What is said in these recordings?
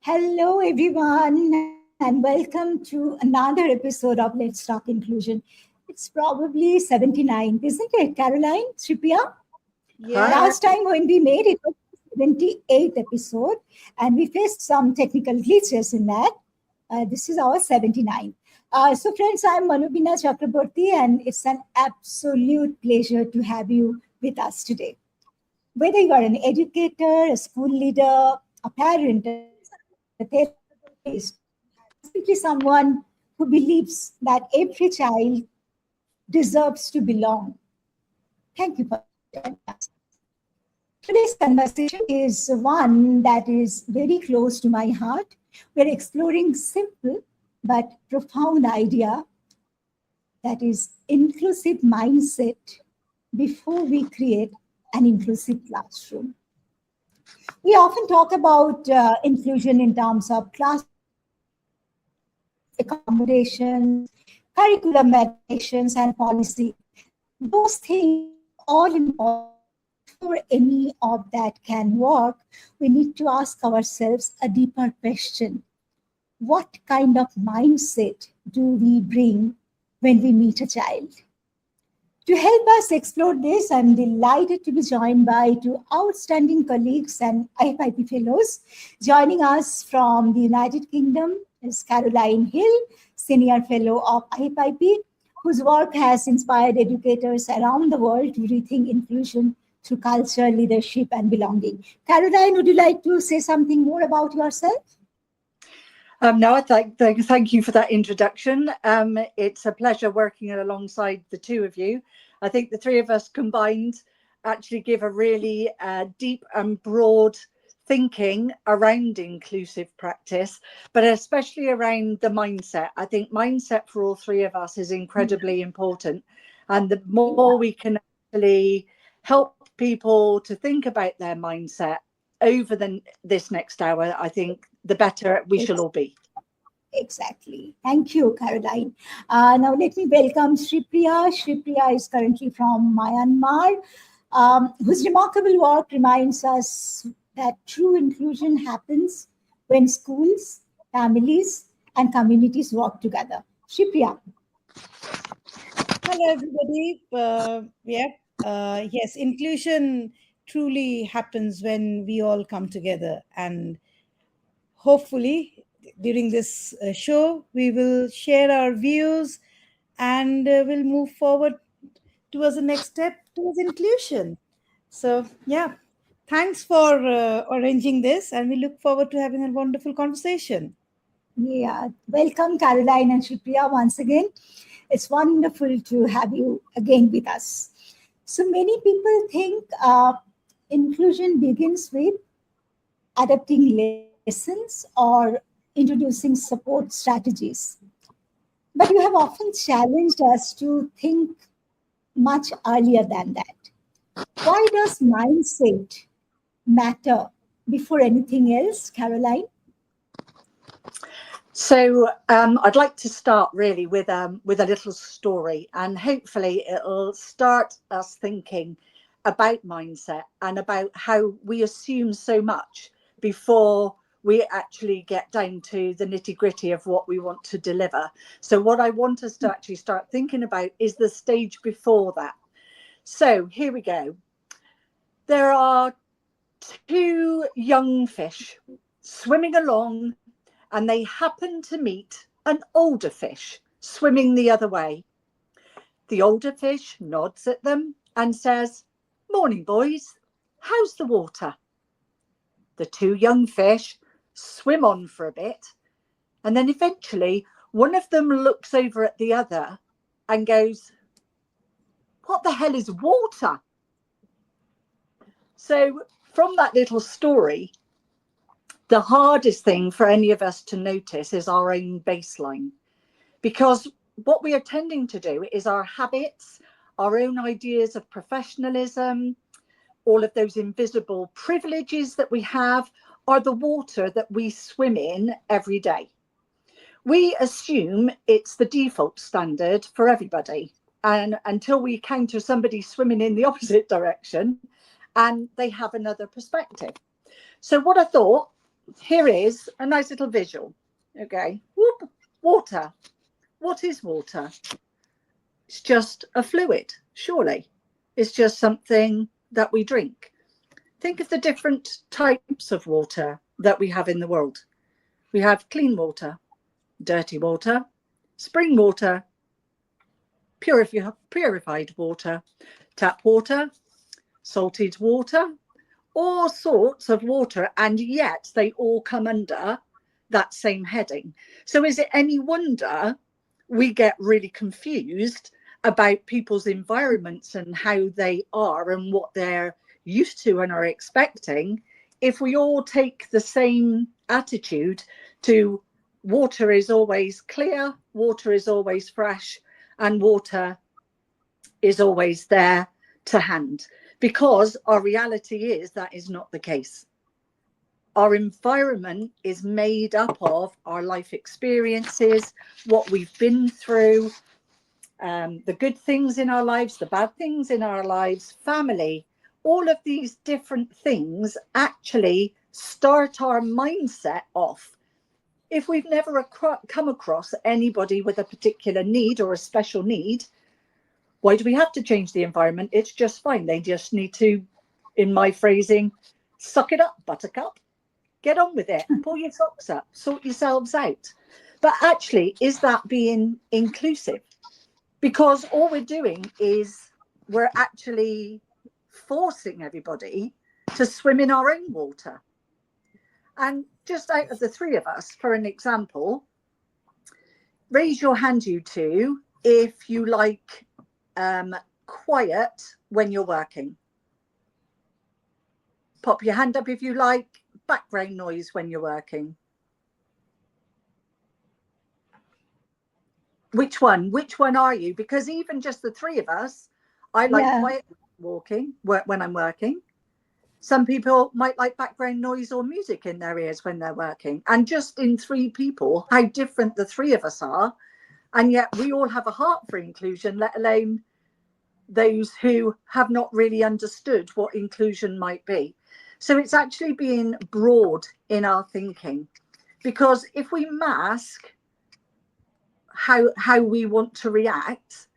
Hello, everyone, and welcome to another episode of Let's Talk Inclusion. It's probably 79th, isn't it, Caroline? Sreepriya? Hi. Last time when we made it was 78th episode, and we faced some technical glitches in that. This is our 79th. So, friends, I'm Manobina Chakraborty, and it's an absolute pleasure to have you with us today. Whether you are an educator, a school leader, a parent, a therapist, or simply someone who believes that every child deserves to belong, thank you for joining us. Today's conversation is one that is very close to my heart. We're exploring simple but profound idea that is inclusive mindset before we create an inclusive classroom. We often talk about inclusion in terms of classrooms, accommodations, curriculum adaptations, and policy. Those things are all important, but before any of that can work, we need to ask ourselves a deeper question. What kind of mindset do we bring when we meet a child? To help us explore this, I'm delighted to be joined by two outstanding colleagues and IFIP fellows. Joining us from the United Kingdom is Caroline Hill, Senior Fellow of IFIP, whose work has inspired educators around the world to rethink inclusion through culture, leadership, and belonging. Caroline, would you like to say something more about yourself? No, thank you for that introduction. It's a pleasure working alongside the two of you. I think the three of us combined actually give a really deep and broad thinking around inclusive practice, but especially around the mindset. I think mindset for all three of us is incredibly important. And the more we can actually help people to think about their mindset over this next hour, I think the better we shall all be. Exactly. Thank you, Caroline. Now let me welcome Sreepriya. Sreepriya is currently from Myanmar, whose remarkable work reminds us that true inclusion happens when schools, families, and communities work together. Sreepriya. Hello, everybody. Yes, inclusion truly happens when we all come together. And hopefully, during this show, we will share our views and we'll move forward towards the next step towards inclusion. So, yeah, thanks for arranging this, and we look forward to having a wonderful conversation. Yeah, welcome, Caroline and Sreepriya, once again. It's wonderful to have you again with us. So many people think inclusion begins with adapting lessons or introducing support strategies. But you have often challenged us to think much earlier than that. Why does mindset matter before anything else, Caroline? So I'd like to start really with a little story, and hopefully it'll start us thinking about mindset and about how we assume so much before we actually get down to the nitty-gritty of what we want to deliver. So what I want us to actually start thinking about is the stage before that. So here we go. There are two young fish swimming along, and they happen to meet an older fish swimming the other way. The older fish nods at them and says, "Morning, boys. How's the water?" The two young fish swim on for a bit, and then eventually one of them looks over at the other and goes, "What the hell is water?" So from that little story, the hardest thing for any of us to notice is our own baseline, because what we are tending to do is our habits, our own ideas of professionalism, all of those invisible privileges that we have are the water that we swim in every day. We assume it's the default standard for everybody, and until we encounter somebody swimming in the opposite direction and they have another perspective. So what I thought here is a nice little visual. Okay. Whoop. Water. What is water? It's just a fluid, surely. It's just something that we drink. Think of the different types of water that we have in the world. We have clean water, dirty water, spring water, purified water, tap water, salted water, all sorts of water, and yet they all come under that same heading. So is it any wonder we get really confused about people's environments and how they are and what they're used to and are expecting if we all take the same attitude to water is always clear, water is always fresh, and water is always there to hand? Because our reality is that is not the case. Our environment is made up of our life experiences, what we've been through, the good things in our lives, the bad things in our lives, family. All of these different things actually start our mindset off. If we've never come across anybody with a particular need or a special need, why do we have to change the environment? It's just fine. They just need to, in my phrasing, suck it up, buttercup. Get on with it. Pull your socks up. Sort yourselves out. But actually, is that being inclusive? Because all we're doing is we're actually forcing everybody to swim in our own water. And just out of the three of us, for an example, raise your hand, you two, if you like quiet when you're working. Pop your hand up if you like background noise when you're working. Which one are you? Because even just the three of us, I like quiet walking when I'm working. Some people might like background noise or music in their ears when they're working. And just in three people, how different the three of us are. And yet we all have a heart for inclusion, let alone those who have not really understood what inclusion might be. So it's actually being broad in our thinking, because if we mask how we want to react,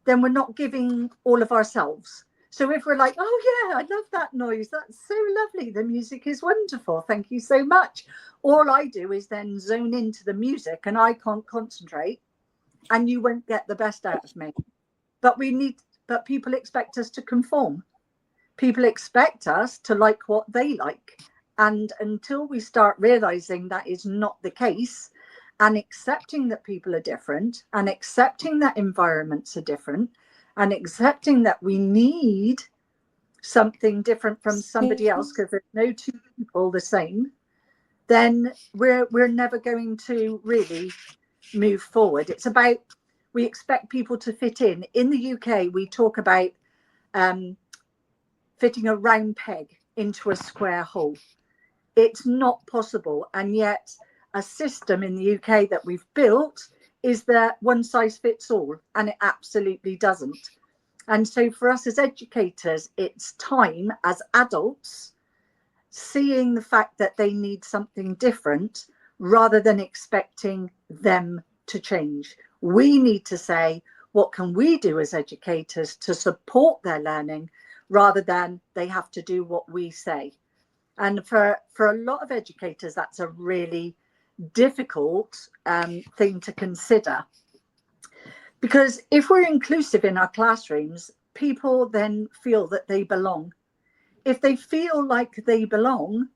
then we're not giving all of ourselves. So if we're like, oh yeah, I love that noise, that's so lovely, the music is wonderful, thank you so much, all I do is then zone into the music and I can't concentrate, and you won't get the best out of me. But people expect us to conform. People expect us to like what they like. And until we start realizing that is not the case, and accepting that people are different, and accepting that environments are different, and accepting that we need something different from somebody else, because there's no two people the same, then we're never going to really move forward. It's about, we expect people to fit in. In the UK, we talk about fitting a round peg into a square hole. It's not possible. And yet a system in the UK that we've built is that one size fits all, and it absolutely doesn't. And so for us as educators, it's time as adults seeing the fact that they need something different rather than expecting them to change. We need to say, what can we do as educators to support their learning, rather than they have to do what we say. And for a lot of educators, that's a really difficult thing to consider. Because if we're inclusive in our classrooms, people then feel that they belong. If they feel like they belong,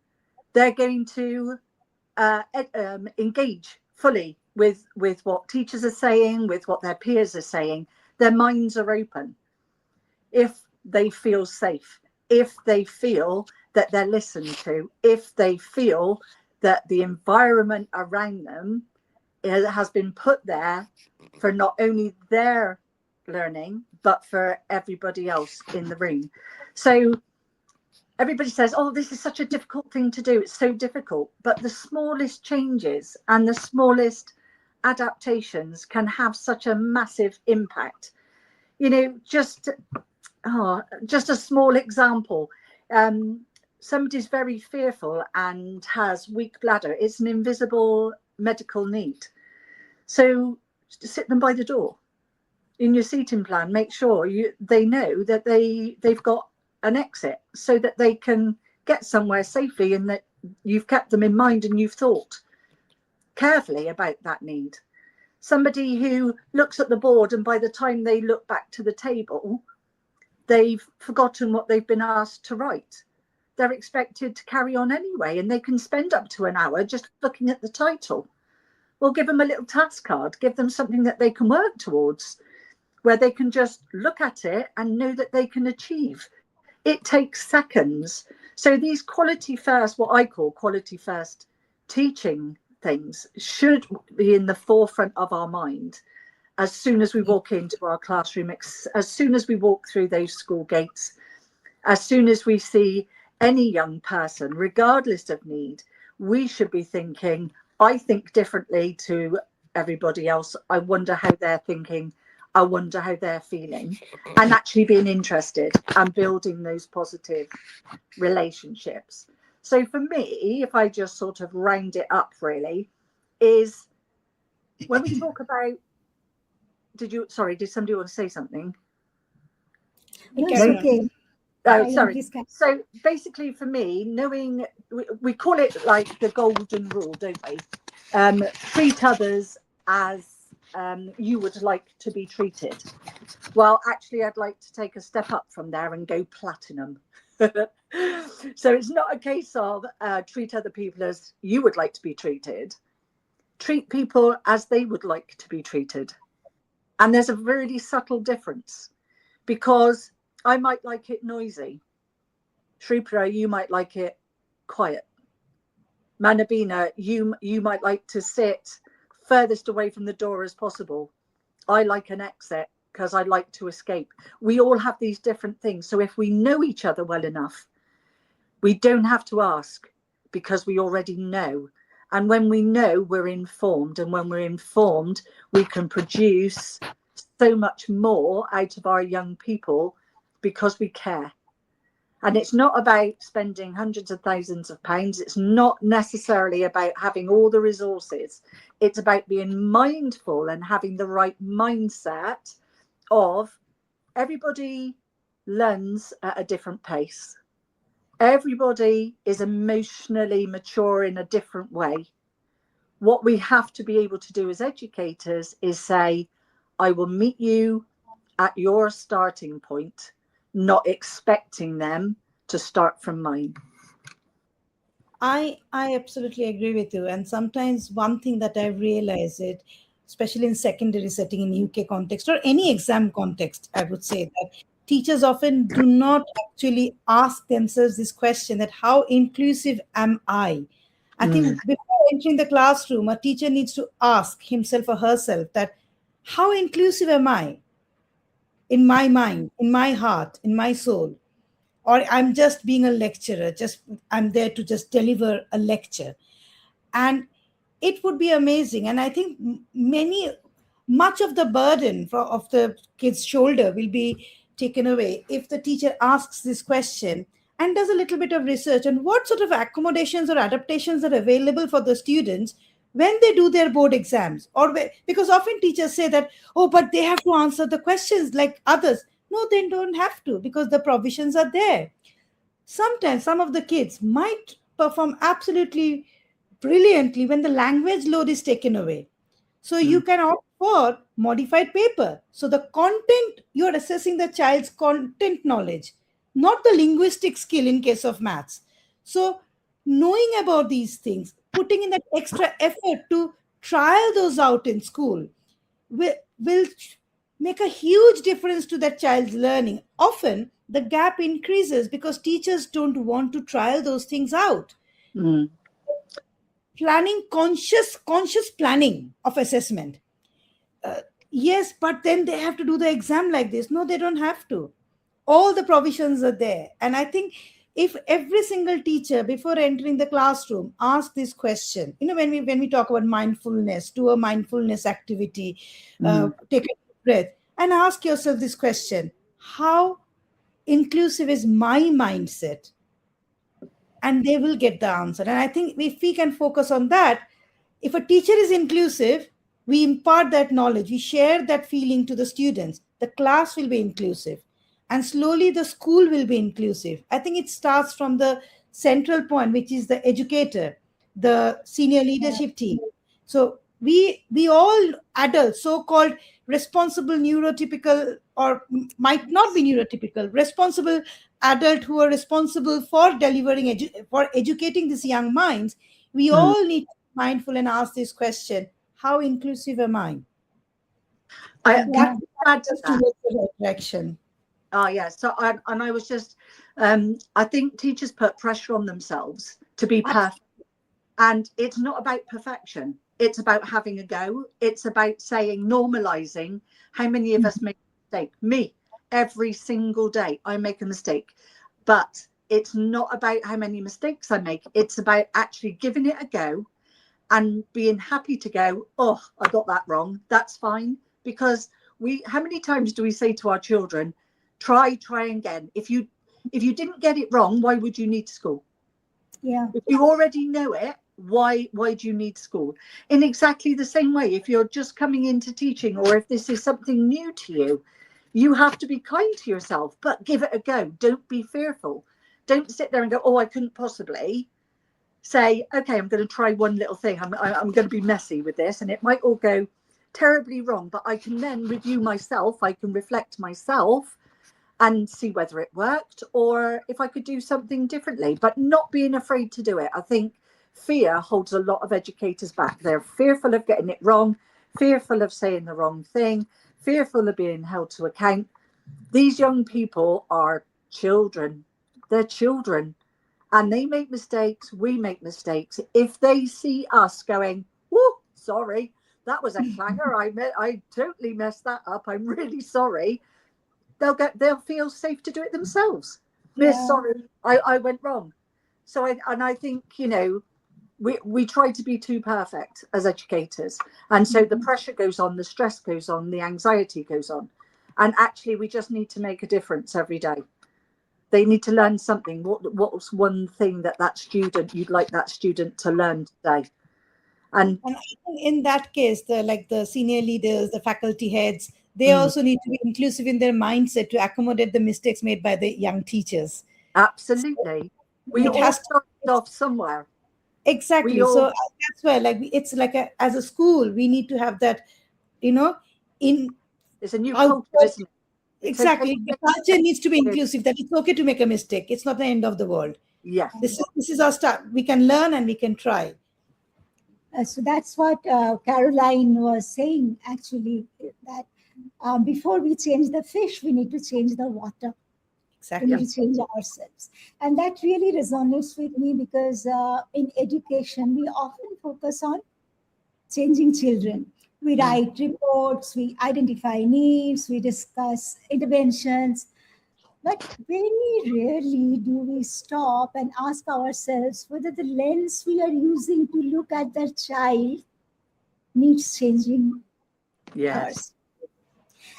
they're going to engage fully with what teachers are saying, with what their peers are saying. Their minds are open. If they feel safe, if they feel that they're listened to, if they feel that the environment around them has been put there for not only their learning, but for everybody else in the room. So everybody says, oh, this is such a difficult thing to do. It's so difficult. But the smallest changes and the smallest adaptations can have such a massive impact. You know, just a small example. somebody's very fearful and has weak bladder, it's an invisible medical need. So sit them by the door. In your seating plan, make sure they know that they've got an exit so that they can get somewhere safely, and that you've kept them in mind and you've thought carefully about that need. Somebody who looks at the board and by the time they look back to the table, they've forgotten what they've been asked to write. They're expected to carry on anyway, and they can spend up to an hour just looking at the title. We'll give them a little task card, give them something that they can work towards, where they can just look at it and know that they can achieve. It takes seconds. So these quality first, what I call quality first teaching things, should be in the forefront of our mind as soon as we walk into our classroom, as soon as we walk through those school gates, as soon as we see any young person, regardless of need. We should be thinking, I think differently to everybody else. I wonder how they're thinking. I wonder how they're feeling, and actually being interested and building those positive relationships. So for me, if I just sort of round it up, really, is when we talk about, did somebody want to say something? No, it's okay. Oh, sorry. So basically for me, knowing, we call it like the golden rule, don't we? Treat others as you would like to be treated. Well, actually, I'd like to take a step up from there and go platinum. So it's not a case of treat other people as you would like to be treated. Treat people as they would like to be treated. And there's a really subtle difference, because I might like it noisy. Sreepriya, you might like it quiet. Manobina, you might like to sit furthest away from the door as possible. I like an exit because I like to escape. We all have these different things. So if we know each other well enough, we don't have to ask, because we already know. And when we know, we're informed. And when we're informed, we can produce so much more out of our young people, because we care. And it's not about spending hundreds of thousands of pounds. It's not necessarily about having all the resources. It's about being mindful and having the right mindset of everybody learns at a different pace. Everybody is emotionally mature in a different way. What we have to be able to do as educators is say, I will meet you at your starting point, not expecting them to start from mine. I absolutely agree with you. And sometimes one thing that I've realized, it, especially in secondary setting in UK context or any exam context, I would say that teachers often do not actually ask themselves this question, that how inclusive am I? I think before entering the classroom, a teacher needs to ask himself or herself that how inclusive am I in my mind, in my heart, in my soul? Or I'm just being a lecturer, just I'm there to just deliver a lecture. And it would be amazing. And I think much of the burden of the kid's shoulder will be taken away if the teacher asks this question and does a little bit of research on what sort of accommodations or adaptations are available for the students when they do their board exams. Because often teachers say that, oh, but they have to answer the questions like others. No, they don't have to, because the provisions are there. Sometimes some of the kids might perform absolutely brilliantly when the language load is taken away. So you can opt for modified paper. So the content, you're assessing the child's content knowledge, not the linguistic skill in case of maths. So knowing about these things, putting in that extra effort to trial those out in school will make a huge difference to that child's learning. Often the gap increases because teachers don't want to trial those things out. Planning, conscious planning of assessment. Yes, but then they have to do the exam like this. No, they don't have to. All the provisions are there. And I think if every single teacher before entering the classroom ask this question, when we talk about mindfulness, do a mindfulness activity, take a breath and ask yourself this question: how inclusive is my mindset? and they will get the answer. And I think if we can focus on that, if a teacher is inclusive, we impart that knowledge, we share that feeling to the students, the class will be inclusive, and slowly the school will be inclusive. I think it starts from the central point, which is the educator, the senior leadership team. So we all adults, so-called responsible neurotypical, or might not be neurotypical, responsible adult who are responsible for delivering for educating these young minds, we all need to be mindful and ask this question: how inclusive am I? Can Yeah. I add to Just that? towards the right direction. Oh yeah. So I was just, I think teachers put pressure on themselves to be perfect, and it's not about perfection. It's about having a go. It's about saying, normalizing. How many of us make a mistake? Me, every single day, I make a mistake. But it's not about how many mistakes I make. It's about actually giving it a go and being happy to go, oh, I got that wrong. That's fine. Because how many times do we say to our children, try again? If you didn't get it wrong, why would you need school? Yeah. If you already know it, why do you need school? In exactly the same way, if you're just coming into teaching, or if this is something new to you, you have to be kind to yourself, but give it a go. Don't be fearful. Don't sit there and go, oh, I couldn't possibly. Say, okay, I'm going to try one little thing. I'm going to be messy with this, and it might all go terribly wrong, but I can then review myself. I can reflect myself and see whether it worked, or if I could do something differently, but not being afraid to do it. I think fear holds a lot of educators back. They're fearful of getting it wrong, fearful of saying the wrong thing, fearful of being held to account. These young people are children. They're children, and they make mistakes. We make mistakes. If they see us going, "Whoa, sorry, that was a clanger. I totally messed that up. I'm really sorry," they'll feel safe to do it themselves. Miss, Yeah. sorry, I went wrong. So I think, we try to be too perfect as educators, and so the pressure goes on, the stress goes on, the anxiety goes on, and actually we just need to make a difference every day. They need to learn something. What's one thing that student, you'd like that student to learn today? And And I think in that case, the senior leaders, the faculty heads, they also need to be inclusive in their mindset to accommodate the mistakes made by the young teachers. absolutely, we It all has to, start off somewhere. We exactly. So all, that's why, it's like as a school, we need to have that, you know, in it's a new out. culture, isn't it? It's okay to Exactly. The make culture needs to be mistakes. inclusive, that it's okay to make a mistake. It's not the end of the world. Yes. This is our start. We can learn and we can try. So that's what Caroline was saying, actually, that before we change the fish, we need to change the water. We need Exactly. to change ourselves. And that really resonates with me because in education, we often focus on changing children. We write reports, we identify needs, we discuss interventions, but very rarely do we stop and ask ourselves whether the lens we are using to look at the child needs changing Yes. first.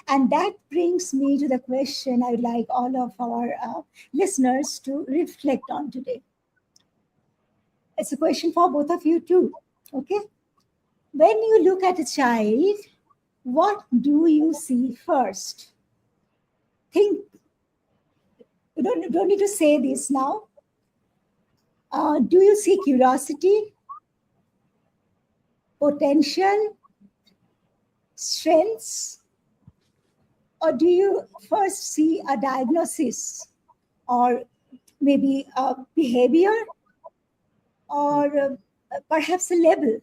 And that brings me to the question I would like all of our listeners to reflect on today. It's a question for both of you too. Okay? When you look at a child, what do you see first? Think. You don't need to say this now. Do you see curiosity, potential, strengths, or do you first see a diagnosis, or maybe a behavior, or perhaps a label?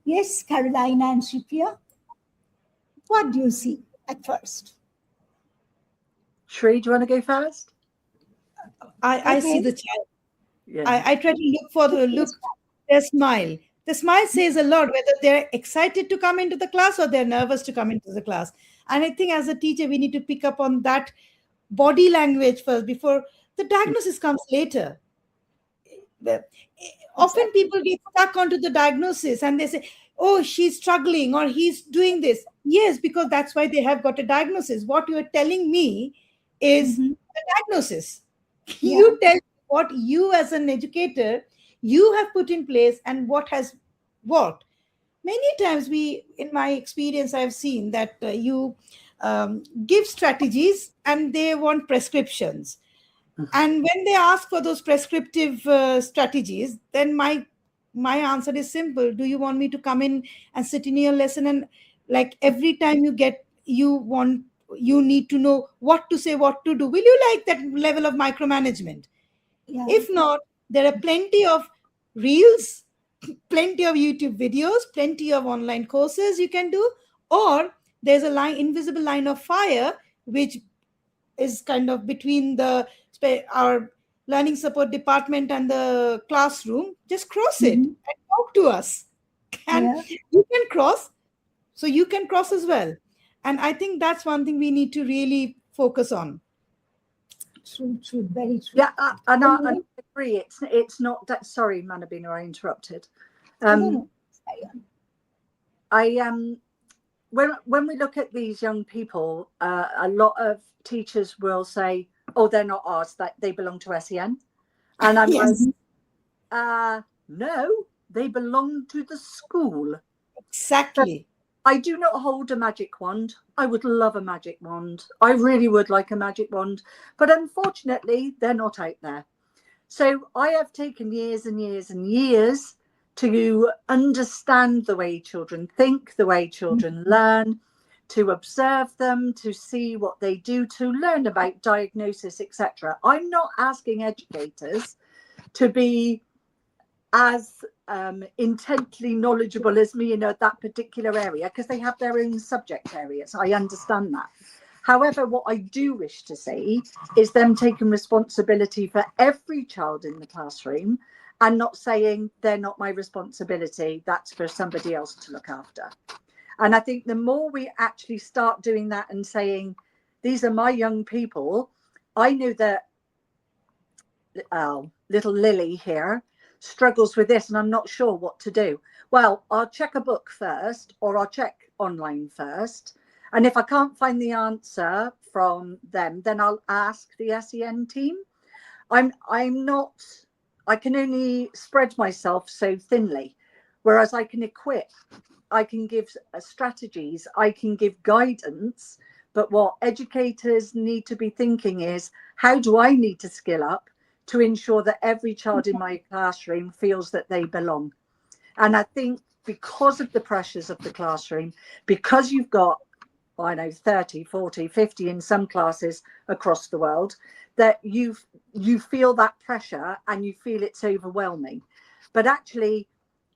Yes, Carolina and Sreepriya, what do you see at first? Shree, do you want to go first? I see Okay. the child. Yeah. I try to look their smile. The smile says a lot, whether they're excited to come into the class or they're nervous to come into the class. And I think as a teacher, we need to pick up on that body language first before the diagnosis comes later. Often Exactly. people get stuck onto the diagnosis and they say, oh, she's struggling or he's doing this. Yes, because that's why they have got a diagnosis. What you are telling me is Mhm. the diagnosis. Yeah. You tell what you as an educator, you have put in place and what has worked. Many times in my experience, I've seen that you give strategies and they want prescriptions. And when they ask for those prescriptive strategies, then my answer is simple. Do you want me to come in and sit in your lesson, and like every time you need to know what to say, what to do? Will you like that level of micromanagement? Yeah. If not, there are plenty of reels, plenty of YouTube videos, plenty of online courses you can do, or there's a invisible line of fire, which is kind of between our learning support department and the classroom. Just cross it and talk to us. And Yeah. you can cross, so you can cross as well. And I think that's one thing we need to really focus on. True, very true. Yeah, and I agree. It's not that. Sorry, Manobina, I interrupted. No. When we look at these young people, a lot of teachers will say, "Oh, they're not ours; that they belong to SEN," and I'm Yes. like, "No, they belong to the school." Exactly. I do not hold a magic wand. I would love a magic wand. I really would like a magic wand, but unfortunately, they're not out there. So I have taken years and years and years to understand the way children think, the way children learn, to observe them, to see what they do, to learn about diagnosis, etc. I'm not asking educators to be as intently knowledgeable as me in that particular area, because they have their own subject areas. I understand that. However, what I do wish to see is them taking responsibility for every child in the classroom and not saying they're not my responsibility, that's for somebody else to look after. And I think the more we actually start doing that and saying, these are my young people, I know that little Lily here struggles with this and I'm not sure what to do. Well, I'll check a book first, or I'll check online first. And if I can't find the answer from them, then I'll ask the SEN team. I can only spread myself so thinly, whereas I can equip, I can give strategies, I can give guidance. But what educators need to be thinking is, how do I need to skill up to ensure that every child in my classroom feels that they belong? And I think because of the pressures of the classroom, because you've got, 30, 40, 50 in some classes across the world, that you feel that pressure and you feel it's overwhelming. But actually,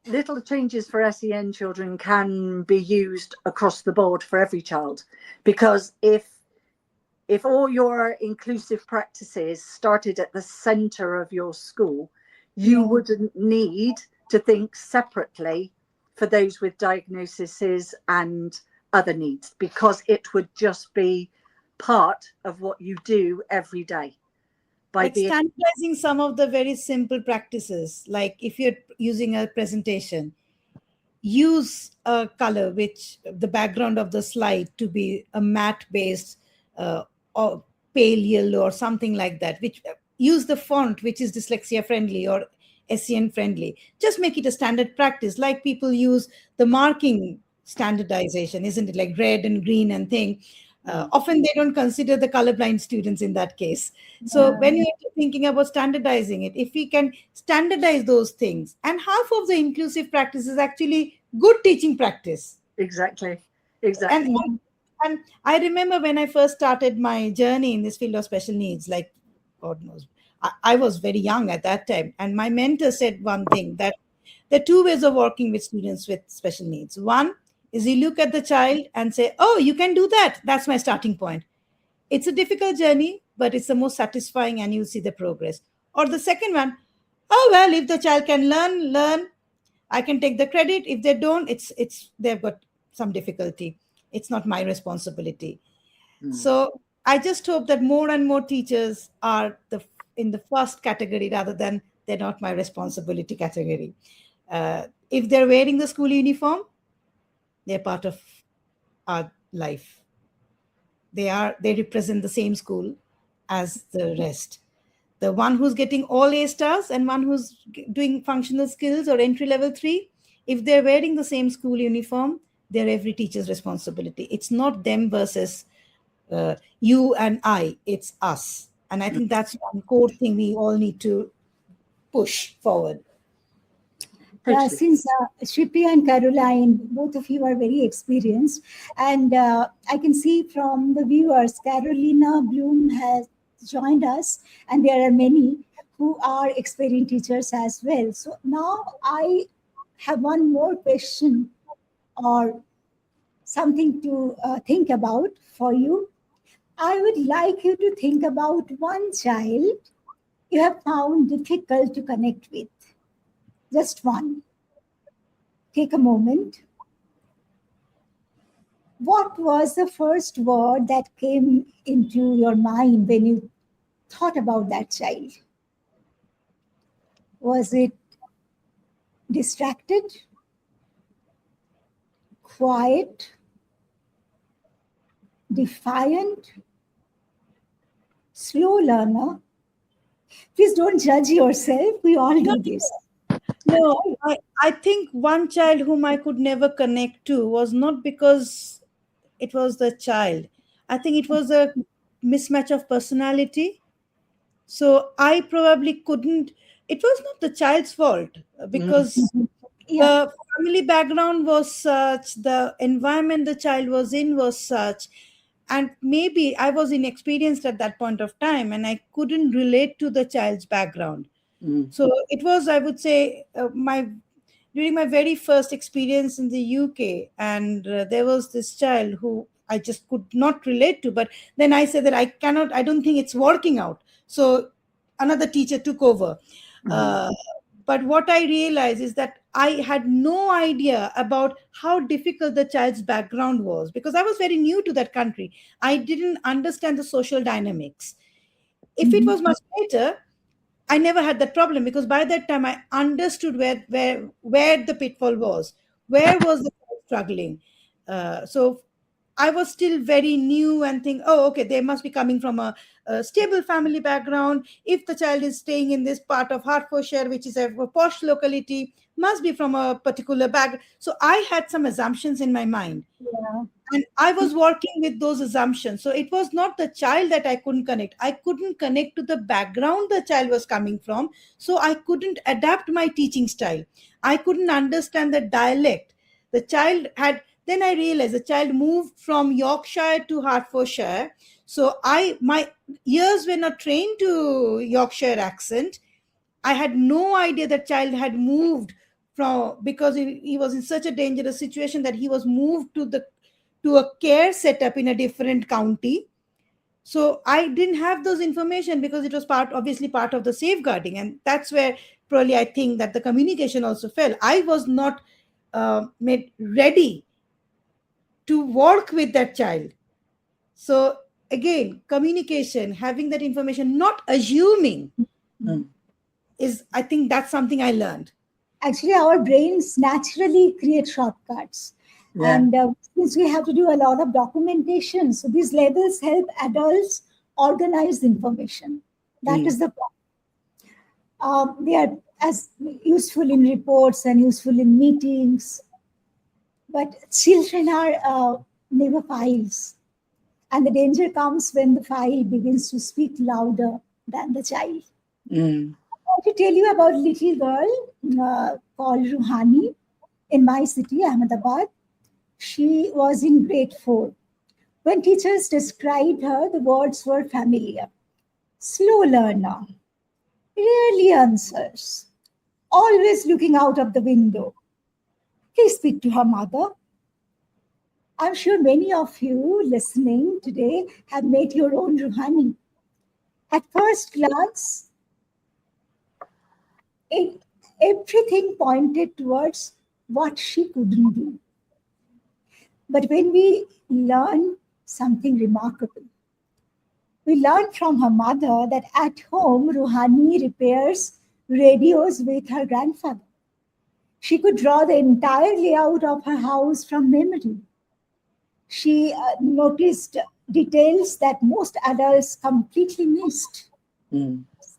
little changes for SEN children can be used across the board for every child, because if all your inclusive practices started at the center of your school, you wouldn't need to think separately for those with diagnoses and other needs, because it would just be part of what you do every day. Like standardizing some of the very simple practices, like if you're using a presentation, use a color which the background of the slide to be a matte based or pale yellow or something like that, which use the font which is dyslexia friendly or SEN friendly. Just make it a standard practice, like people use the marking standardization, isn't it, like red and green and thing. Often they don't consider the colorblind students in that case. So when you're thinking about standardizing it, if we can standardize those things, and half of the inclusive practice is actually good teaching practice. Exactly. And I remember when I first started my journey in this field of special needs, like God knows, I was very young at that time. And my mentor said one thing, that there are two ways of working with students with special needs. One is you look at the child and say, oh, you can do that. That's my starting point. It's a difficult journey, but it's the most satisfying and you'll see the progress. Or the second one, oh, well, if the child can learn, I can take the credit. If they don't, they've got some difficulty. It's not my responsibility. So I just hope that more and more teachers are in the first category rather than they're not my responsibility category. If they're wearing the school uniform, they're part of our life. They represent the same school as the rest. The one who's getting all A stars and one who's doing functional skills or entry level 3, if they're wearing the same school uniform, they're every teacher's responsibility. It's not them versus you and I, it's us. And I think that's one core thing we all need to push forward. Totally. Since Sreepriya and Caroline, both of you are very experienced, and I can see from the viewers, Carolina Bloom has joined us, and there are many who are experienced teachers as well. So now I have one more question or something to think about for you. I would like you to think about one child you have found difficult to connect with. Just one. Take a moment. What was the first word that came into your mind when you thought about that child? Was it distracted, quiet, defiant, slow learner? Please don't judge yourself. We all do this. No, I think one child whom I could never connect to was not because it was the child. I think it was a mismatch of personality. So I probably couldn't, it was not the child's fault because Yeah. the family background was such, the environment the child was in was such, and maybe I was inexperienced at that point of time and I couldn't relate to the child's background. So it was, I would say, during my very first experience in the UK, and there was this child who I just could not relate to. But then I said that I don't think it's working out. So another teacher took over. But what I realized is that I had no idea about how difficult the child's background was because I was very new to that country. I didn't understand the social dynamics. If it was much later, I never had that problem because by that time I understood where the pitfall was, where was the child struggling. So I was still very new and think, oh, okay, they must be coming from a stable family background. If the child is staying in this part of Hertfordshire, which is a posh locality, must be from a particular background. So I had some assumptions in my mind. Yeah. And I was working with those assumptions. So it was not the child that I couldn't connect. I couldn't connect to the background the child was coming from. So I couldn't adapt my teaching style. I couldn't understand the dialect. The child had, then I realized the child moved from Yorkshire to Hertfordshire. So my ears were not trained to Yorkshire accent. I had no idea that child had moved from, because he was in such a dangerous situation that he was moved to a care setup in a different county. So I didn't have those information because it was obviously part of the safeguarding. And that's where probably I think that the communication also fell. I was not made ready to work with that child. So again, communication, having that information, not assuming is, I think that's something I learned. Actually, our brains naturally create shortcuts. Yeah. And since we have to do a lot of documentation, so these labels help adults organize information. That is the point. They are as useful in reports and useful in meetings. But children are never files. And the danger comes when the file begins to speak louder than the child. I want to tell you about a little girl called Ruhani in my city, Ahmedabad. She was in grade 4. When teachers described her, the words were familiar. Slow learner, rarely answers, always looking out of the window. Please speak to her mother. I'm sure many of you listening today have met your own Ruhani. At first glance, everything pointed towards what she couldn't do. But when we learn something remarkable, we learn from her mother that at home, Ruhani repairs radios with her grandfather. She could draw the entire layout of her house from memory. She noticed details that most adults completely missed.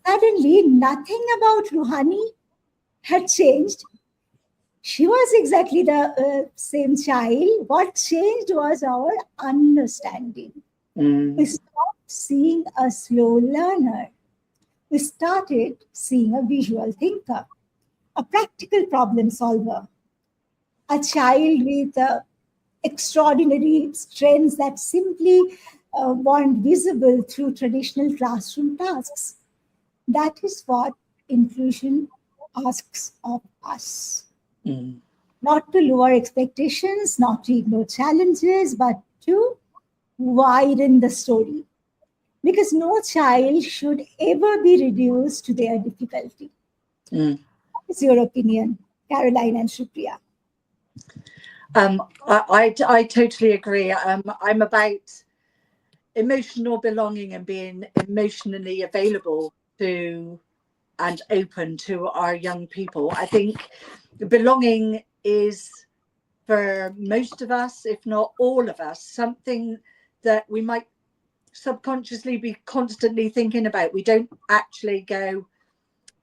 Suddenly, nothing about Ruhani had changed. She was exactly the same child. What changed was our understanding. We stopped seeing a slow learner. We started seeing a visual thinker, a practical problem solver, a child with extraordinary strengths that simply weren't visible through traditional classroom tasks. That is what inclusion asks of us. Mm. Not to lower expectations, not to ignore challenges, but to widen the story. Because no child should ever be reduced to their difficulty. Mm. What is your opinion, Caroline and Sreepriya? I totally agree. I'm about emotional belonging and being emotionally available to and open to our young people. I think belonging is, for most of us, if not all of us, something that we might subconsciously be constantly thinking about. We don't actually go,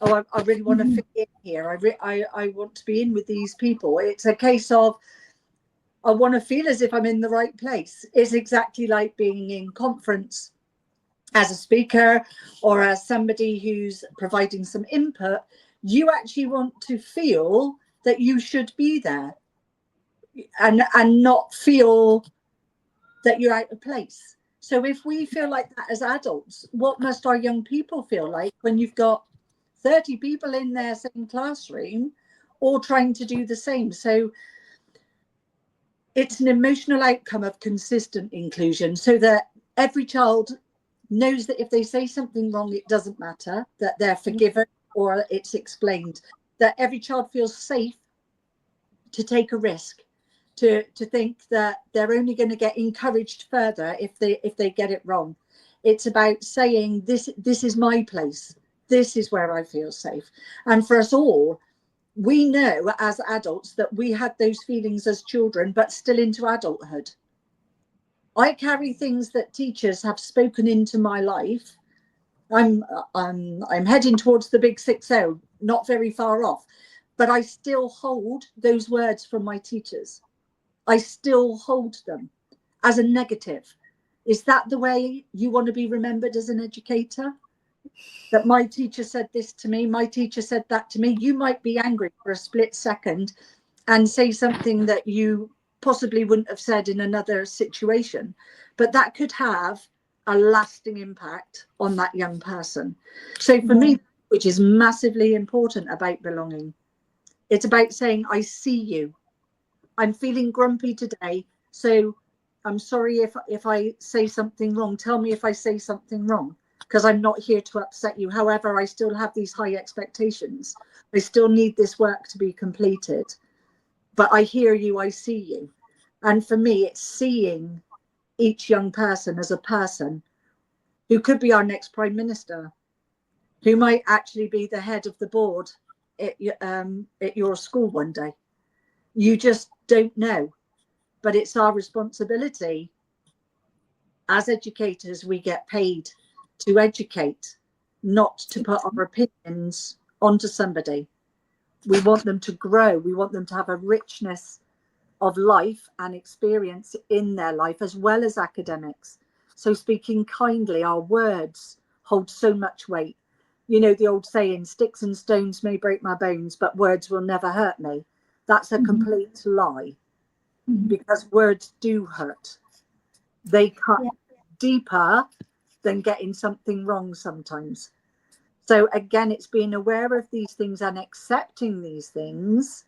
oh, I really want to fit in here. I want to be in with these people. It's a case of, I want to feel as if I'm in the right place. It's exactly like being in conference as a speaker or as somebody who's providing some input. You actually want to feel that you should be there, and not feel that you're out of place. So if we feel like that as adults, what must our young people feel like when you've got 30 people in their same classroom all trying to do the same? So it's an emotional outcome of consistent inclusion, so that every child knows that if they say something wrong, it doesn't matter, that they're forgiven or it's explained, that every child feels safe to take a risk, to think that they're only going to get encouraged further if they get it wrong. It's about saying, this is my place, this is where I feel safe. And for us all, we know as adults that we had those feelings as children, but still into adulthood. I carry things that teachers have spoken into my life. I'm heading towards the big 6-0, not very far off, but I still hold those words from my teachers. I still hold them as a negative. Is that the way you want to be remembered as an educator? That my teacher said this to me, my teacher said that to me. You might be angry for a split second and say something that you possibly wouldn't have said in another situation, but that could have a lasting impact on that young person. So for me, which is massively important about belonging, it's about saying, I see you. I'm feeling grumpy today, so I'm sorry if I say something wrong. Tell me if I say something wrong, because I'm not here to upset you. However, I still have these high expectations. I still need this work to be completed. But I hear you, I see you. And for me, it's seeing each young person as a person who could be our next prime minister, who might actually be the head of the board at your school one day. You just don't know. But it's our responsibility as educators. We get paid to educate, not to put our opinions onto somebody. We want them to grow. We want them to have a richness of life and experience in their life, as well as academics. So speaking kindly, our words hold so much weight. You know, the old saying, sticks and stones may break my bones, but words will never hurt me. That's a complete lie, because words do hurt. They cut deeper than getting something wrong sometimes. So again, it's being aware of these things and accepting these things,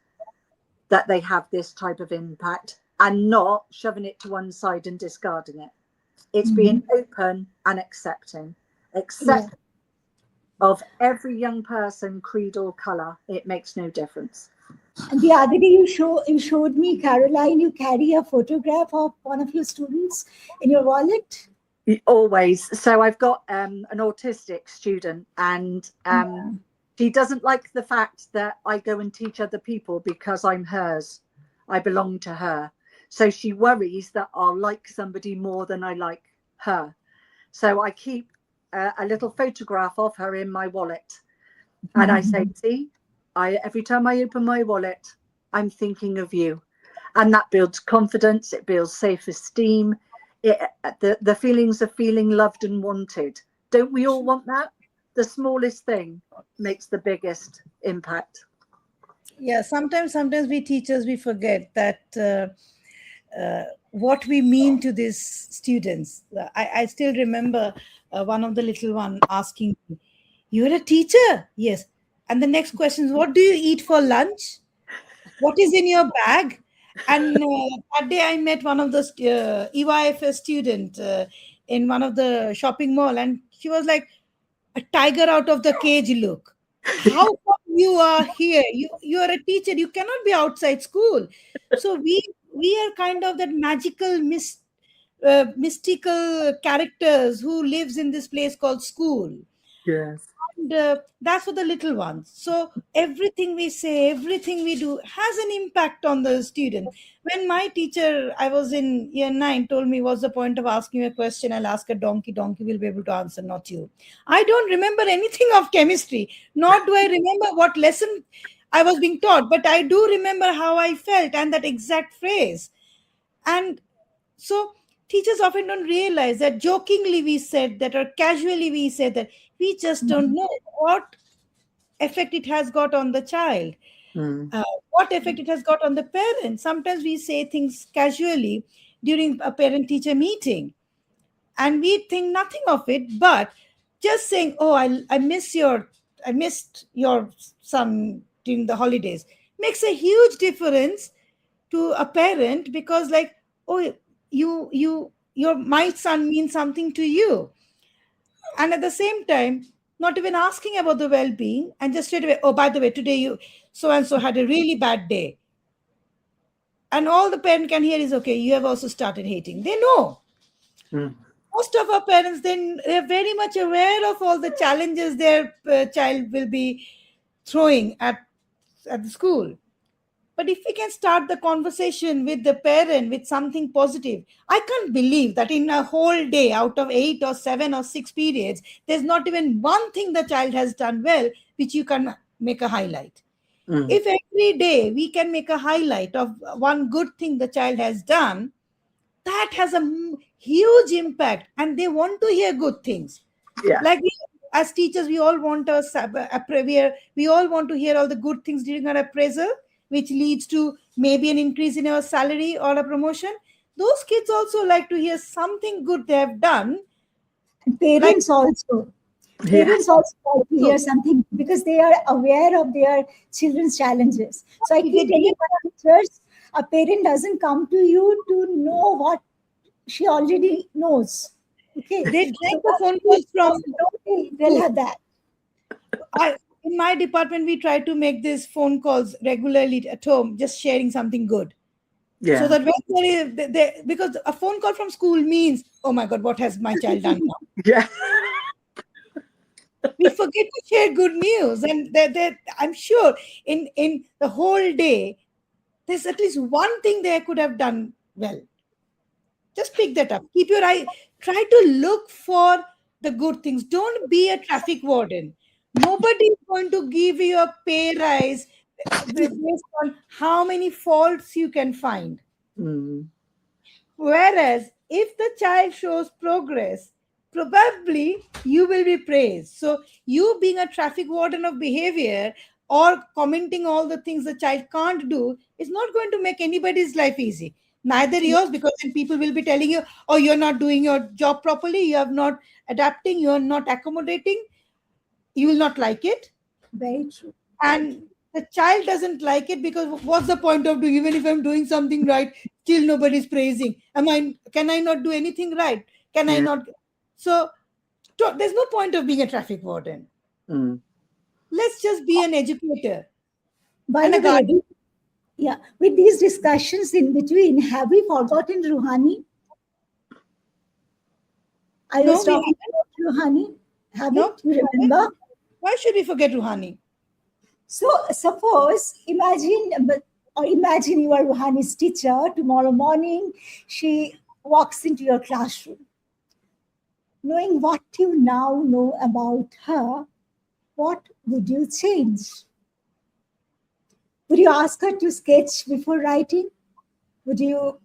that they have this type of impact, and not shoving it to one side and discarding it. It's being open and accepting of every young person, creed or color. It makes no difference. And the other day you showed me, Caroline, you carry a photograph of one of your students in your wallet. Always. So I've got an autistic student, and she doesn't like the fact that I go and teach other people because I'm hers. I belong to her. So she worries that I'll like somebody more than I like her. So I keep a little photograph of her in my wallet. And I say, see, every time I open my wallet, I'm thinking of you. And that builds confidence, it builds self-esteem, the feelings of feeling loved and wanted. Don't we all want that? The smallest thing makes the biggest impact. Yeah, sometimes we teachers, we forget that what we mean to these students. I still remember one of the little one asking me, "You're a teacher?" Yes. And the next question is, "What do you eat for lunch? What is in your bag?" And that day I met one of the EYFS student in one of the shopping mall, and she was like, "A tiger out of the cage look. How come you are here? You are a teacher. You cannot be outside school." So we are kind of that mystical characters who lives in this place called school. Yes. And that's for the little ones. So everything we say, everything we do has an impact on the student. When my teacher, I was in year 9, told me, "What's the point of asking a question? I'll ask a donkey. Donkey will be able to answer, not you." I don't remember anything of chemistry, nor do I remember what lesson I was being taught, but I do remember how I felt and that exact phrase. And so teachers often don't realize that jokingly we said that, or casually we said that. We just don't know what effect it has got on the child, Mm. what effect it has got on the parent. Sometimes we say things casually during a parent teacher meeting and we think nothing of it, but just saying, "Oh, I missed your son during the holidays," makes a huge difference to a parent, because like, "Oh, your my son means something to you." And at the same time, not even asking about the well-being, and just straight away, "Oh, by the way, today you so and so had a really bad day." And all the parent can hear is, "Okay, you have also started hating." They know. Mm. Most of our parents, then they're very much aware of all the challenges their child will be throwing at the school. But if we can start the conversation with the parent with something positive, I can't believe that in a whole day, out of 8 or 7 or 6 periods, there's not even one thing the child has done well, which you can make a highlight. Mm. If every day we can make a highlight of one good thing the child has done, that has a huge impact, and they want to hear good things. Yeah. Like as teachers, we all want we all want to hear all the good things during our appraisal, which leads to maybe an increase in our salary or a promotion. Those kids also like to hear something good they have done. And Like, Yeah. parents also like to hear something because they are aware of their children's challenges. So I keep telling my teachers, a parent doesn't come to you to know what she already knows. Okay. they So take the what phone she calls from doesn't know, they'll tell her that. in my department, we try to make these phone calls regularly at home, just sharing something good. So Yeah. that when because a phone call from school means, "Oh my God, what has my child done now?" Yeah. We forget to share good news, and I'm sure in the whole day, there's at least one thing they could have done well. Just pick that up. Keep your eye. Try to look for the good things. Don't be a traffic warden. Nobody is going to give you a pay rise based on how many faults you can find. Mm. Whereas if the child shows progress, probably you will be praised. So, you being a traffic warden of behavior or commenting all the things the child can't do is not going to make anybody's life easy. Neither yours, because then people will be telling you, "Oh, you're not doing your job properly, you are not adapting, you're not accommodating, you will not like it." Very true. And the child doesn't like it, because what's the point of doing, even if I'm doing something right, still nobody's praising. Can I not do anything right? Can I Yeah. not? So there's no point of being a traffic warden. Mm. Let's just be an educator By and a the way, guardian. yeah, with these discussions in between, have we forgotten Rouhani? I No, was we talking haven't. about Rouhani. No, Haven't you we haven't. remember? Why should we forget Ruhani? So suppose, imagine you are Rouhani's teacher. Tomorrow morning, she walks into your classroom. Knowing what you now know about her, what would you change? Would you ask her to sketch before writing? Would you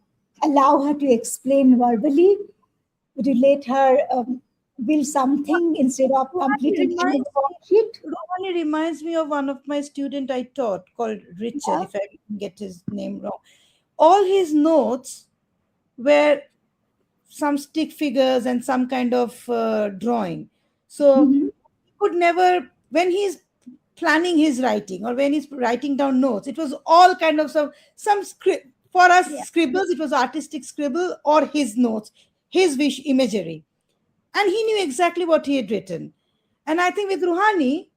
allow her to explain verbally? Would you let her build something instead of Rohani completing any reminds worksheet? Rohani reminds me of one of my student I taught called Richard, Yeah. if I get his name wrong. All his notes were some stick figures and some kind of drawing. So Mhm. he could never, when he's planning his writing or when he's writing down notes, it was all kind of some script. For us Yeah. scribbles, it was artistic scribble or his notes, his wish imagery. And he knew exactly what he had written. And I think with Ruhani,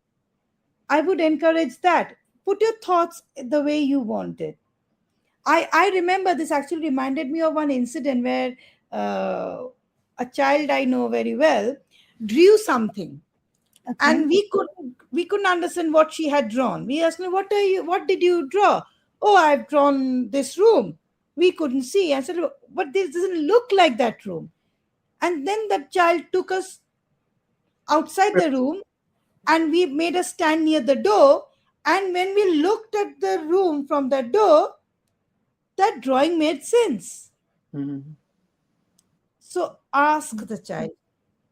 I would encourage that. Put your thoughts the way you want it. I remember this actually reminded me of one incident where uh, a child I know very well drew something, Okay. and we couldn't understand what she had drawn. We asked her, what did you draw? Oh, I've drawn this room. We couldn't see. I said, but this doesn't look like that room. And then the child took us outside the room, and we made us stand near the door. And when we looked at the room from the door, that drawing made sense. Mhm. So ask the child.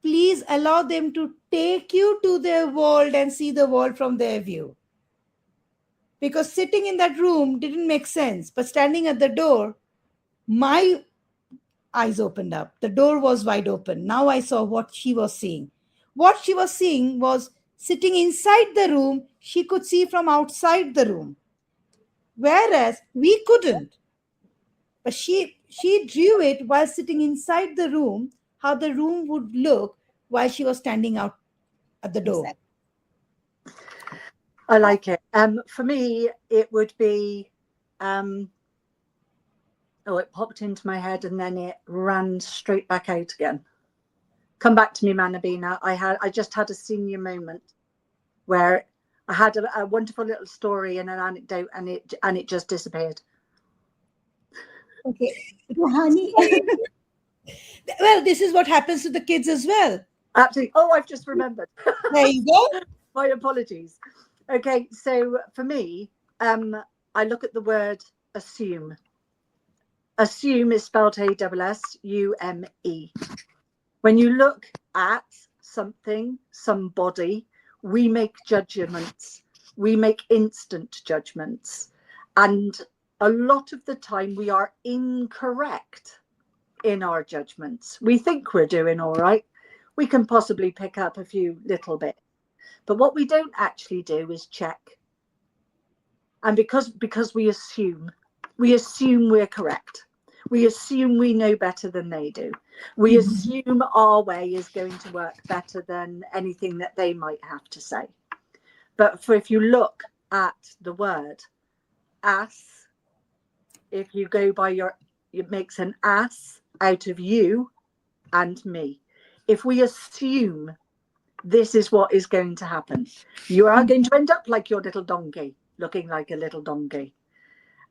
Please allow them to take you to their world and see the world from their view. Because sitting in that room didn't make sense, but standing at the door, my eyes opened up. The door was wide open. Now I saw what she was seeing. What she was seeing was sitting inside the room, she could see from outside the room, whereas we couldn't. But she drew it while sitting inside the room, how the room would look while she was standing out at the door. Exactly. I like it. For me, it would be, oh, it popped into my head and then it ran straight back out again. Come back to me, Manobina. I just had a senior moment where I had a wonderful little story and an anecdote, and it just disappeared. Okay. Ruhani. Well, this is what happens to the kids as well. Absolutely. Oh, I've just remembered. There you go. My apologies. Okay, so for me, I look at the word assume. Assume is spelled ASSUME. When you look at something, somebody, we make judgments. We make instant judgments. And a lot of the time we are incorrect in our judgments. We think we're doing all right. We can possibly pick up a few little bits. But what we don't actually do is check. And because we assume we're correct. We assume we know better than they do. We assume our way is going to work better than anything that they might have to say. But if you look at the word ass, if you go by it makes an ass out of you and me. If we assume this is what is going to happen, you are going to end up like your little donkey, looking like a little donkey.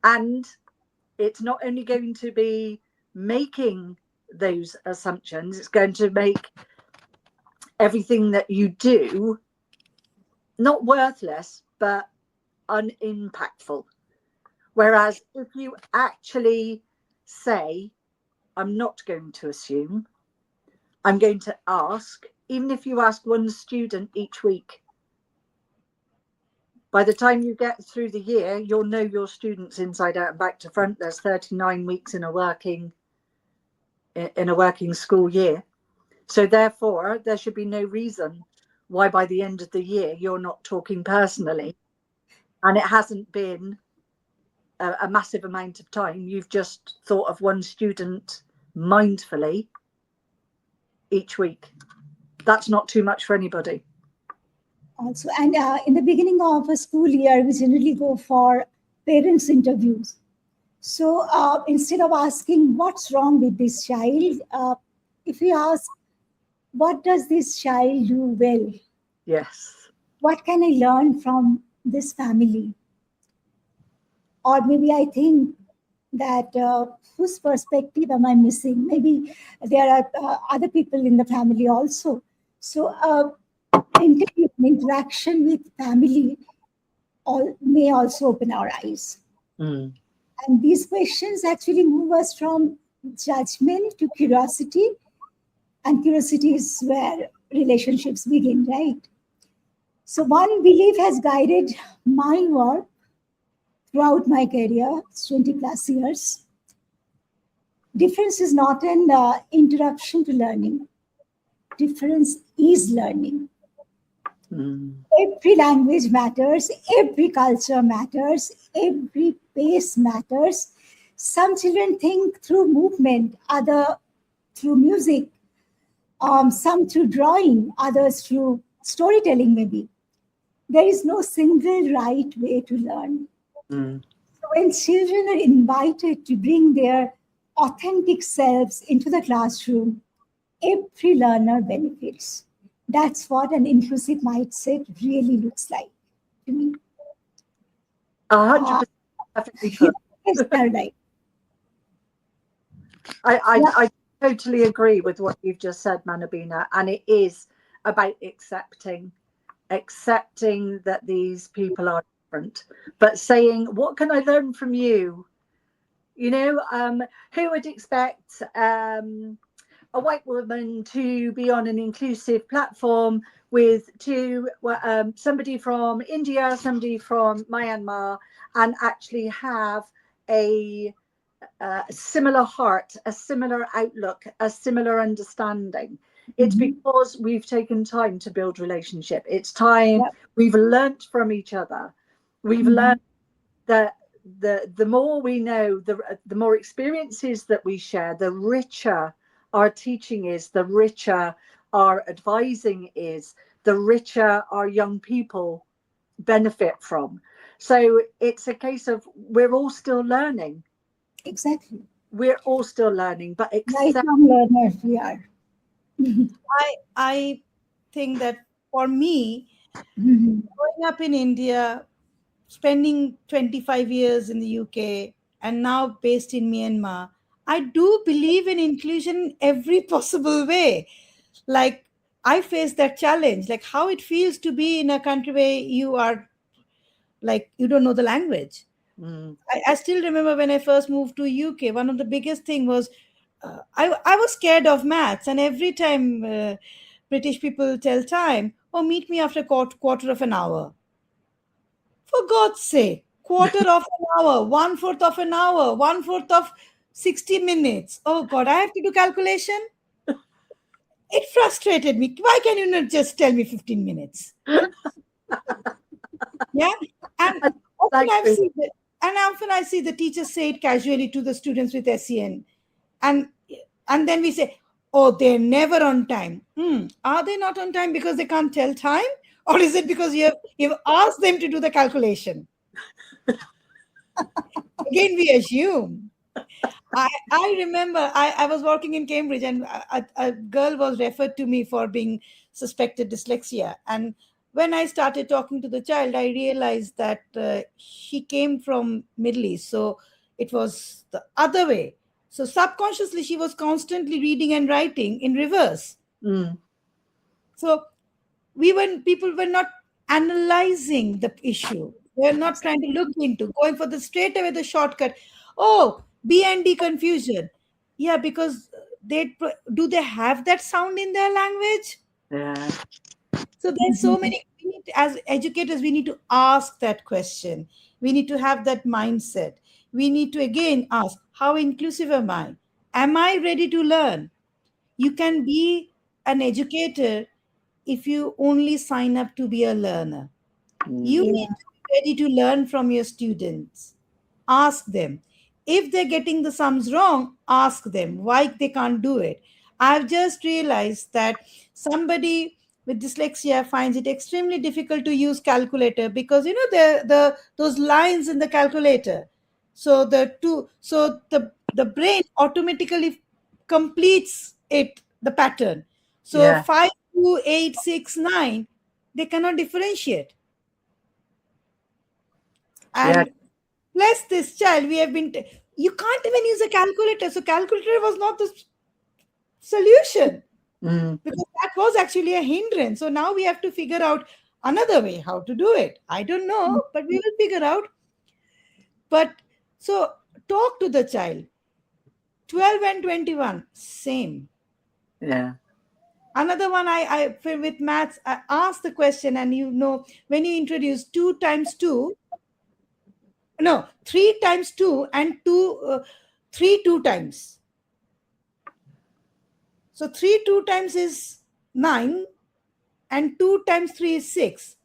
And it's not only going to be making those assumptions, it's going to make everything that you do not worthless, but unimpactful. Whereas if you actually say, I'm not going to assume, I'm going to ask, even if you ask one student each week, by the time you get through the year, you'll know your students inside out and back to front. There's 39 weeks in a working school year. So therefore, there should be no reason why by the end of the year you're not talking personally. And it hasn't been a massive amount of time. You've just thought of one student mindfully each week. That's not too much for anybody. Also, and in the beginning of a school year, we generally go for parents' interviews. So instead of asking what's wrong with this child, if we ask, what does this child do well? Yes. What can I learn from this family? Or maybe I think that whose perspective am I missing? Maybe there are other people in the family also. So interaction with family may also open our eyes. Mm. And these questions actually move us from judgment to curiosity. And curiosity is where relationships begin, right? So, one belief has guided my work throughout my career, 20 plus years. Difference is not an interruption to learning, difference is learning. Mm. Every language matters, every culture matters, every pace matters. Some children think through movement, other through music, some through drawing, others through storytelling, maybe. There is no single right way to learn. Mm. So when children are invited to bring their authentic selves into the classroom, every learner benefits. That's what an inclusive mindset really looks like to me. 100% perfectly put. Yes, Caroline. Yeah, I totally agree with what you've just said, Manobina, and it is about accepting that these people are different, but saying, what can I learn from you? You know, who would expect a white woman to be on an inclusive platform with somebody from India, somebody from Myanmar, and actually have a similar heart, a similar outlook, a similar understanding. It's mhm, because we've taken time to build relationship. It's time yeah, we've learnt from each other. We've mhm, learned that the more we know, the more experiences that we share, the richer our teaching is, the richer our advising is, the richer our young people benefit from. So it's a case of we're all still learning. exactly. We're all still learning, but accept. Lifelong learners we are. Mhm, I think that for me, mhm, growing up in India, spending 25 years in the UK, and now based in Myanmar, I do believe in inclusion in every possible way. Like, I face that challenge, like how it feels to be in a country where you are like, you don't know the language. Mm, I still remember when I first moved to UK, one of the biggest thing was I was scared of maths, and every time British people tell time, oh, meet me after quarter of an hour. For God's sake, quarter of an hour, one fourth of an hour, one fourth of 60 minutes. Oh God, I have to do calculation. It frustrated me. Why can you not just tell me 15 minutes? Yeah. And often I've exactly. seen that, and often I see the teachers say it casually to the students with SEN. And and then we say, oh, they're never on time. Are they not on time because they can't tell time? Or is it because you've asked them to do the calculation? Again, we assume. I remember I was working in Cambridge, and a girl was referred to me for being suspected dyslexia. And when I started talking to the child, I realized that she came from Middle East, so it was the other way. So subconsciously, she was constantly reading and writing in reverse. Mm, So people were not analyzing the issue. They're not trying to look into, going for the straight away the shortcut. Oh, B and D confusion. Yeah, because do they have that sound in their language? yeah. So there's so many. As educators, we need to ask that question. We need to have that mindset. We need to again ask, how inclusive am I? Am I ready to learn? You can be an educator if you only sign up to be a learner. You Mm, need yeah, to be ready to learn from your students. Ask them. If they're getting the sums wrong, ask them why they can't do it. I've just realized that somebody with dyslexia finds it extremely difficult to use calculator because the those lines in the calculator. So the brain automatically completes the pattern. So yeah. 5, 2, 8, 6, 9, they cannot differentiate. Yeah. And bless this child, we have been you can't even use a calculator. So calculator was not the solution, because that was actually a hindrance. So now we have to figure out another way how to do it. I don't know, but we will figure out. But so talk to the child. 12 and 21, same. Yeah. Another one, with maths, I asked the question, and when you introduce 2 times 2, no, 3 times 2 and 3 2 times. So 3 2 times is 9, and 2 times 3 is 6.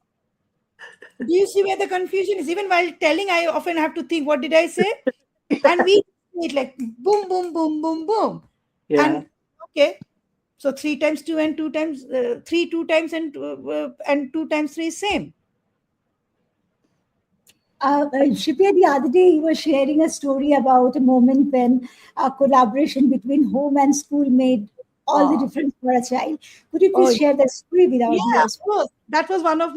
Do you see where the confusion is? Even while telling, I often have to think, what did I say? And we say it like boom, boom, boom, boom, boom. Yeah. And okay, so 3 times 2 and 2 times 3 2 times and 2 times 3 is same. Sreepriya, the other day you were sharing a story about a moment when collaboration between home and school made all the difference for a child. Could you please share that story with our Yeah, viewers? of course. That was one of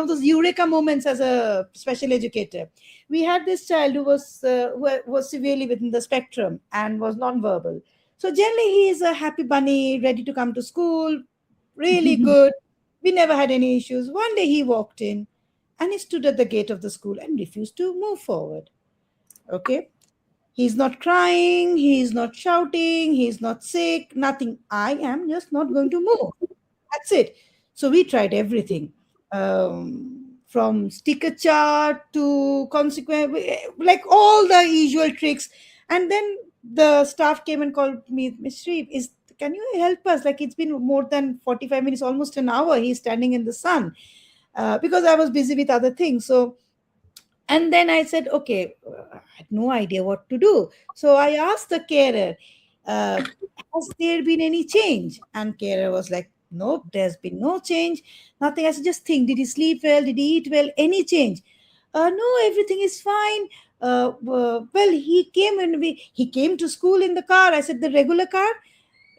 those eureka moments as a special educator. We had this child who was severely within the spectrum and was non-verbal. So generally, he is a happy bunny, ready to come to school, really good. We never had any issues. One day he walked in, and he stood at the gate of the school and refused to move forward. Okay. He's not crying, he's not shouting, he's not sick, nothing. I am just not going to move. That's it. So we tried everything, from sticker chart to consequent, like all the usual tricks. And then the staff came and called me, Miss Shree, can you help us? Like, it's been more than 45 minutes, almost an hour. He's standing in the sun, because I was busy with other things. So, and then I said, okay, I had no idea what to do. So I asked the carer, has there been any change? And carer was like, nope, there's been no change. Nothing. I said, just think, did he sleep well? Did he eat well? Any change? No, everything is fine. Well, he came to school in the car. I said, the regular car,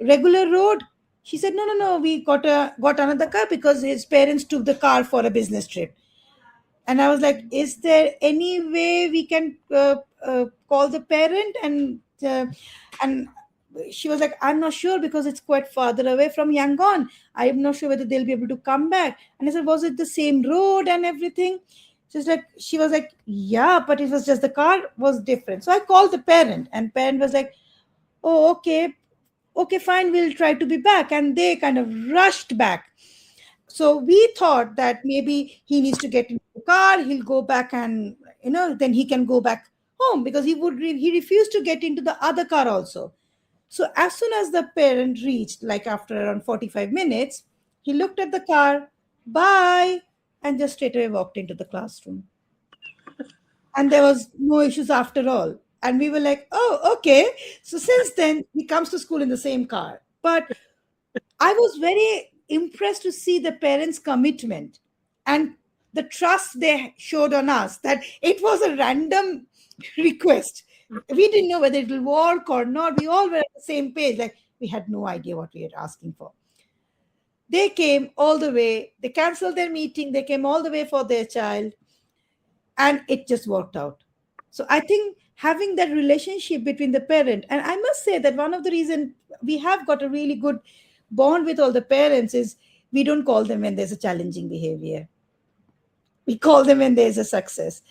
regular road. She said, no, no, no, we got another car because his parents took the car for a business trip. And I was like, is there any way we can call the parent? And she was like, I'm not sure, because it's quite farther away from Yangon. I'm not sure whether they'll be able to come back. And I said, was it the same road and everything? She was like, yeah, but it was just the car was different. So I called the parent, and parent was like, oh, okay, fine, we'll try to be back. And they kind of rushed back. So we thought that maybe he needs to get into the car, he'll go back, and then he can go back home, because he refused to get into the other car also. So as soon as the parent reached, like after around 45 minutes, he looked at the car, bye, and just straight away walked into the classroom. And there was no issues after all. And we were like, oh, okay. So since then, he comes to school in the same car. But I was very impressed to see the parents' commitment and the trust they showed on us, that it was a random request. We didn't know whether it will work or not. We all were at the same page. Like, we had no idea what we were asking for. They came all the way. They canceled their meeting. They came all the way for their child. And it just worked out. So I think having that relationship between the parent, and I must say that one of the reasons we have got a really good bond with all the parents is we don't call them when there's a challenging behavior. We call them when there's a success.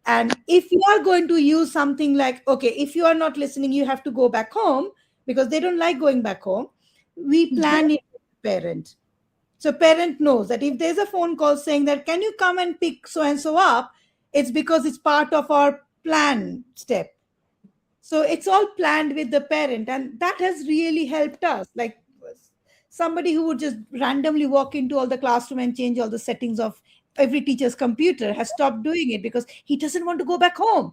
And if you are going to use something like, okay, if you are not listening, you have to go back home, because they don't like going back home, we plan it with the parent. So parent knows that if there's a phone call saying that, can you come and pick so and so up, it's because it's part of our plan step. So it's all planned with the parent, and that has really helped us. Like, somebody who would just randomly walk into all the classroom and change all the settings of every teacher's computer has stopped doing it, because he doesn't want to go back home.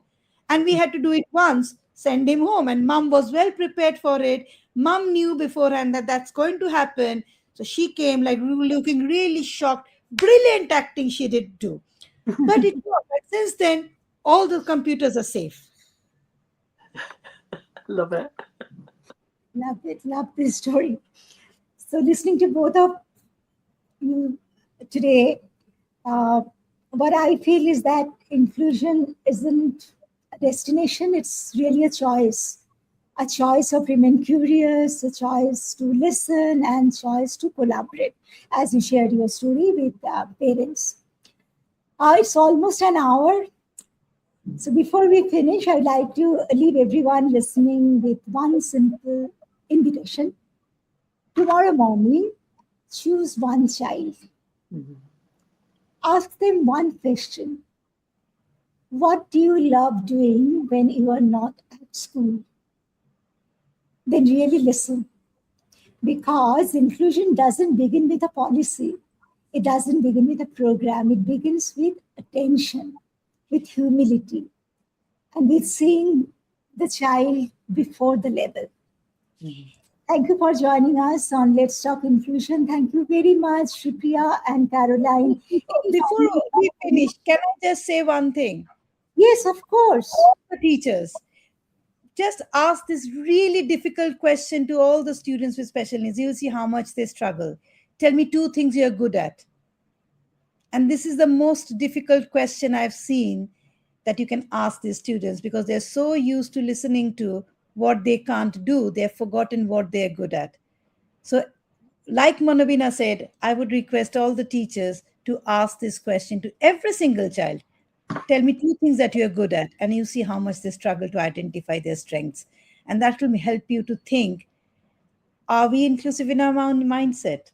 And we had to do it once, send him home, and mom was well prepared for it. Mom knew beforehand that that's going to happen. So she came like looking really shocked. Brilliant acting she did do. But it was. But since then, all the computers are safe. Love it. Love it. Love this story. So, listening to both of you today, what I feel is that inclusion isn't a destination. It's really a choice of remain curious, a choice to listen, and choice to collaborate, as you shared your story with parents. It's almost an hour. So before we finish, I'd like to leave everyone listening with one simple invitation. Tomorrow morning, choose one child. Mhm. Ask them one question. What do you love doing when you are not at school? Then really listen. Because inclusion doesn't begin with a policy. It doesn't begin with a program. It begins with attention, with humility, and with seeing the child before the level. Mhm. Thank you for joining us on Let's Talk Inclusion. Thank you very much, Sreepriya and Caroline. Any Before final we comments? finish, can I just say one thing? Yes, of course. All the teachers, just ask this really difficult question to all the students with special needs. You'll see how much they struggle. Tell me two things you're good at. And this is the most difficult question I've seen that you can ask these students, because they're so used to listening to what they can't do, they've forgotten what they're good at. So, like Manobina said, I would request all the teachers to ask this question to every single child. Tell me two things that you're good at, and you see how much they struggle to identify their strengths. And that will help you to think, are we inclusive in our mindset?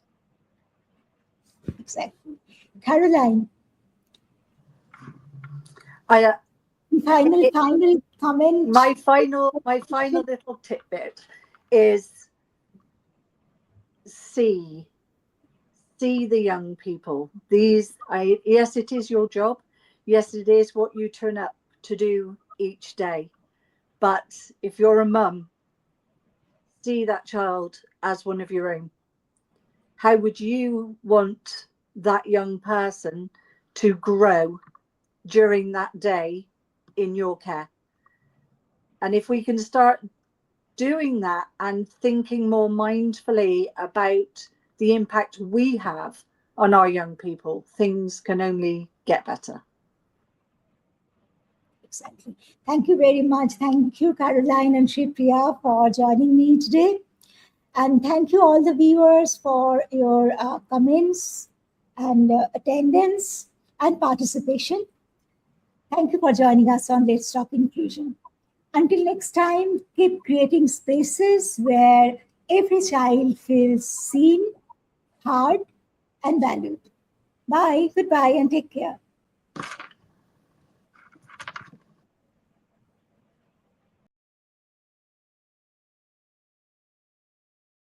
Exactly. Caroline, I, final it, comment. my final little tidbit is see the young people. Yes, it is your job. Yes, it is what you turn up to do each day. But if you're a mum, see that child as one of your own. How would you want that young person to grow during that day in your care? And if we can start doing that and thinking more mindfully about the impact we have on our young people, things can only get better. Exactly. Thank you very much. Thank you, Caroline and Sreepriya, for joining me today. And thank you, all the viewers, for your comments and attendance and participation. Thank you for joining us on Let's Talk Inclusion. Until next time, keep creating spaces where every child feels seen, heard, and valued. Bye, goodbye, and take care.